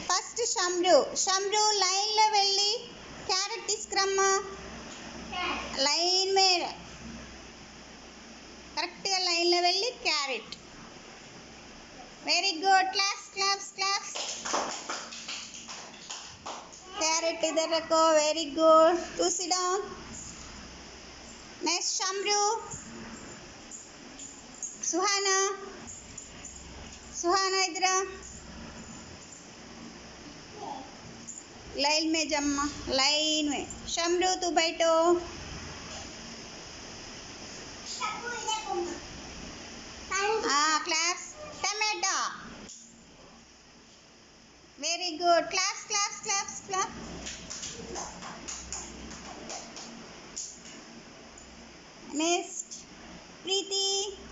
First షమ్రు లైన్లో వెళ్ళి carrot తీసుకురమ్మా. Line మీద కరెక్ట్గా లైన్లో వెళ్ళి carrot. Very good. Claps claps claps. Carrot इधर रखो. Very good. To sit down. Next Shamru. Suhana इधर. लाइन में जम्मा. लाइन में. शम्रू तू बैठो. हाँ claps. Tomato. Very good. Claps claps claps clap. Next प्रीति.